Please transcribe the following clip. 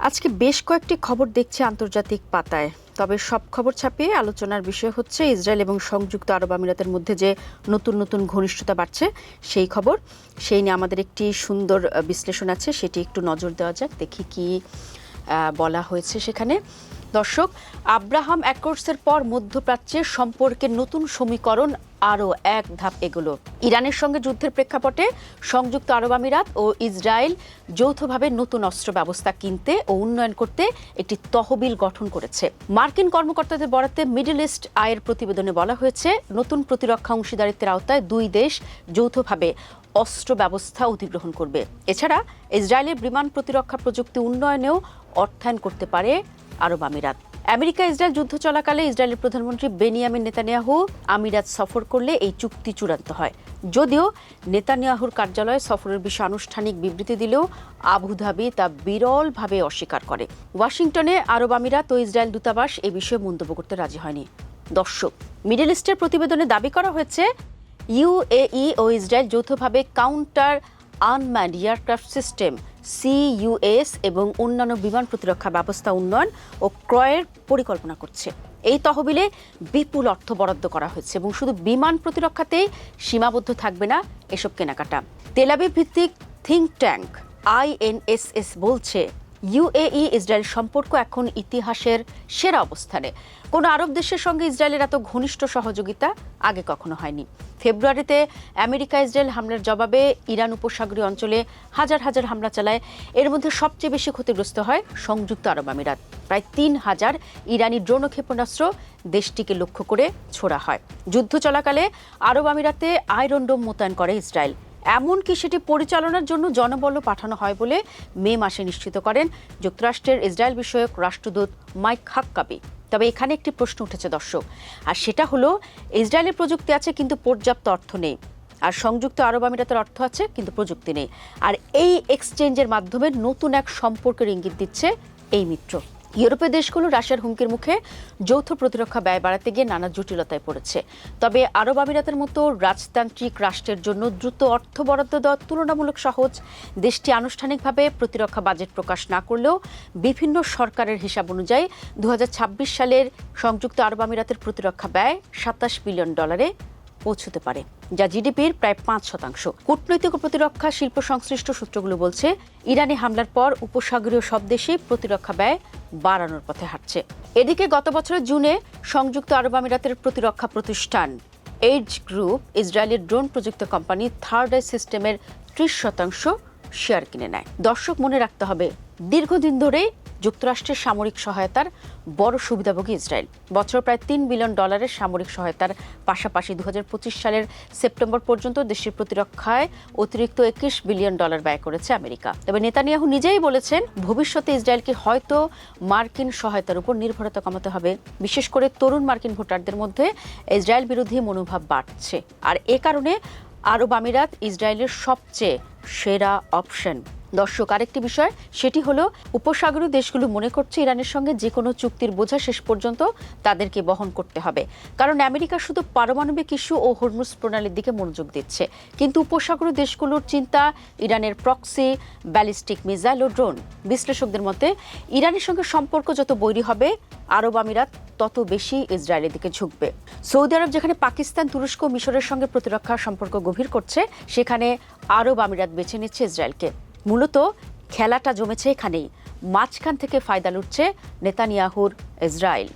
আজকে বেশ কয়েকটি খবর দেখছি আন্তর্জাতিক পাতায়। তবে সব খবর ছাপিয়ে আলোচনার বিষয় হচ্ছে ইসরায়েল এবং সংযুক্ত আরব আমিরাতের মধ্যে যে নতুন নতুন ঘনিষ্ঠতা বাড়ছে সেই খবর। সেই নিয়ে আমাদের একটি সুন্দর বিশ্লেষণ আছে, সেটি একটু নজর দেওয়া যাক, দেখি কি বলা হয়েছে সেখানে। দর্শক, আব্রাহাম অ্যাকর্ডসের পর মধ্যপ্রাচ্যের সম্পর্কের নতুন সমীকরণ আরও এক ধাপ এগোলো। ইরানের সঙ্গে যুদ্ধের প্রেক্ষাপটে সংযুক্ত আরব আমিরাত ও ইসরায়েল যৌথভাবে নতুন অস্ত্র ব্যবস্থা কিনতে ও উন্নয়ন করতে একটি তহবিল গঠন করেছে। মার্কিন কর্মকর্তাদের বরাতে মিডল ইস্ট আইয়ের প্রতিবেদনে বলা হয়েছে, নতুন প্রতিরক্ষা অংশীদারিত্বের আওতায় দুই দেশ যৌথভাবে অস্ত্র ব্যবস্থা অধিগ্রহণ করবে। এছাড়া ইসরায়েলের বিমান প্রতিরক্ষা প্রযুক্তি উন্নয়নেও অর্থায়ন করতে পারে আরব আমিরাত। আমেরিকা ইসরায়েল যুদ্ধ চলাকালে ইসরায়েলের প্রধানমন্ত্রী বেনিয়ামিন নেতানিয়াহু আমিরাত সফর করলে এই চুক্তি চূড়ান্ত হয়। যদিও নেতানিয়াহুর কার্যালয়ে সফরের বিষয়ে আনুষ্ঠানিক বিবৃতি দিলেও আবুধাবি তা বিরলভাবে অস্বীকার করে। ওয়াশিংটনে আরব আমিরাত ও ইসরায়েল দূতাবাস এ বিষয়ে মন্তব্য করতে রাজি হয়নি। দর্শক, মিডল ইস্টের প্রতিবেদনে দাবি করা হয়েছে, ইউএই ও ইসরায়েল যৌথভাবে counter unmanned aircraft system CUAS এবং অন্যান্য বিমান প্রতিরক্ষা ব্যবস্থা উন্নয়ন ও ক্রয়ের পরিকল্পনা করছে। এই তহবিলে বিপুল অর্থ বরাদ্দ করা হয়েছে এবং শুধু বিমান প্রতিরক্ষাতেই সীমাবদ্ধ থাকবে না এসব কেনাকাটা। তেল আবিব ভিত্তিক থিঙ্ক ট্যাঙ্ক INSS বলছে, ইউএই ইসরায়েল সম্পর্ক এখন ইতিহাসের সেরা অবস্থানে। কোনো আরব দেশের সঙ্গে ইসরায়েলের এত ঘনিষ্ঠ সহযোগিতা আগে কখনো হয়নি। ফেব্রুয়ারিতে আমেরিকা ইসরায়েল হামলার জবাবে ইরান উপসাগরীয় অঞ্চলে হাজার হাজার হামলা চালায়। এর মধ্যে সবচেয়ে বেশি ক্ষতিগ্রস্ত হয় সংযুক্ত আরব আমিরাত। প্রায় 3000 ইরানি ড্রোন ও ক্ষেপণাস্ত্র দেশটিকে লক্ষ্য করে ছোড়া হয়। যুদ্ধ চলাকালে আরব আমিরাতে আয়রন ডোম মোতায়েন করে ইসরায়েল। এমনকি সেটি পরিচালনার জন্য জনবল পাঠানো হয় বলে মে মাসে নিশ্চিত করেন যুক্তরাষ্ট্রের ইসরায়েল বিষয়ক রাষ্ট্রদূত মাইক হাক্কাবি। তবে এখানে একটি প্রশ্ন উঠেছে দর্শক, আর সেটা হলো, ইসরায়েলের প্রযুক্তি আছে কিন্তু পর্যাপ্ত অর্থ নেই, আর সংযুক্ত আরব আমিরাতের অর্থ আছে কিন্তু প্রযুক্তি নেই। আর এই এক্সচেঞ্জের মাধ্যমে নতুন এক সম্পর্কের ইঙ্গিত দিচ্ছে এই মিত্র। ইউরোপীয় দেশগুলো রাশিয়ার হুমকির মুখে যৌথ প্রতিরক্ষা ব্যয় বাড়াতে গিয়ে নানা জটিলতায় পড়েছে। তবে আরব আমিরাতের মতো রাজতান্ত্রিক রাষ্ট্রের জন্য দ্রুত অর্থ বরাদ্দ দেওয়া তুলনামূলক সহজ। দেশটি আনুষ্ঠানিকভাবে প্রতিরক্ষা বাজেট প্রকাশ না করলেও বিভিন্ন সরকারের হিসাব অনুযায়ী 2026 সালের সংযুক্ত আরব আমিরাতের প্রতিরক্ষা ব্যয় $27 বিলিয়ন পৌঁছতে পারে, যা জিডিপির প্রায় 5%। কূটনৈতিক ও প্রতিরক্ষা শিল্প সংশ্লিষ্ট সূত্রগুলো বলছে, ইরানি হামলার পর উপসাগরীয় সব দেশেই প্রতিরক্ষা ব্যয় বাড়ানোর পথে হাঁটছে। এদিকে গত বছরের জুনে সংযুক্ত আরব আমিরাতের প্রতিরক্ষা প্রতিষ্ঠান এইডজ গ্রুপ ইসরায়েলের ড্রোন প্রযুক্তি কোম্পানি থার্ড আই সিস্টেমের 30% শেয়ার কিনে নেয়। দর্শক, মনে রাখতে হবে, দীর্ঘদিন ধরেই যুক্তরাষ্ট্রের সামরিক সহায়তার বড় সুবিধাভোগী ইসরায়েল। বছর প্রায় $3 বিলিয়ন সামরিক সহায়তার পাশাপাশি 2025 সালের সেপ্টেম্বর পর্যন্ত দেশের প্রতিরক্ষায় অতিরিক্ত $21 বিলিয়ন ব্যয় করেছে আমেরিকা। তবে নেতানিয়াহু নিজেই বলেছেন, ভবিষ্যতে ইসরায়েলকে হয়তো মার্কিন সহায়তার উপর নির্ভরতা কমাতে হবে। বিশেষ করে তরুণ মার্কিন ভোটারদের মধ্যে ইসরায়েল বিরোধী মনোভাব বাড়ছে, আর এ কারণে আরব আমিরাত ইসরায়েলের সবচেয়ে সেরা অপশন। দর্শক, আরেকটি বিষয়, সেটি হলো, উপসাগরীয় দেশগুলো মনে করছে ইরানের সঙ্গে যে কোনো চুক্তির বোঝা শেষ পর্যন্ত তাদেরকে বহন করতে হবে। কারণ আমেরিকা শুধু পারমাণবিক ইস্যু ও হরমুজ প্রণালীর দিকে মনোযোগ দিচ্ছে, কিন্তু উপসাগরীয় দেশগুলোর চিন্তা ইরানের প্রক্সি, ব্যালিস্টিক মিসাইল ও ড্রোন। বিশ্লেষকদের মতে, ইরানের সঙ্গে সম্পর্ক যত বৈরী হবে, আরব আমিরাত তত বেশি ইসরায়েলের দিকে ঝুঁকবে। সৌদি আরব যেখানে পাকিস্তান, তুরস্ক, মিশরের সঙ্গে প্রতিরক্ষা সম্পর্ক গভীর করছে, সেখানে আরব আমিরাত বেছে নিচ্ছে ইসরায়েলকে। মূলত খেলাটা জমেছে এখানেই, মাঝখান থেকে ফায়দা লুটছে নেতানিয়াহুর ইসরায়েল।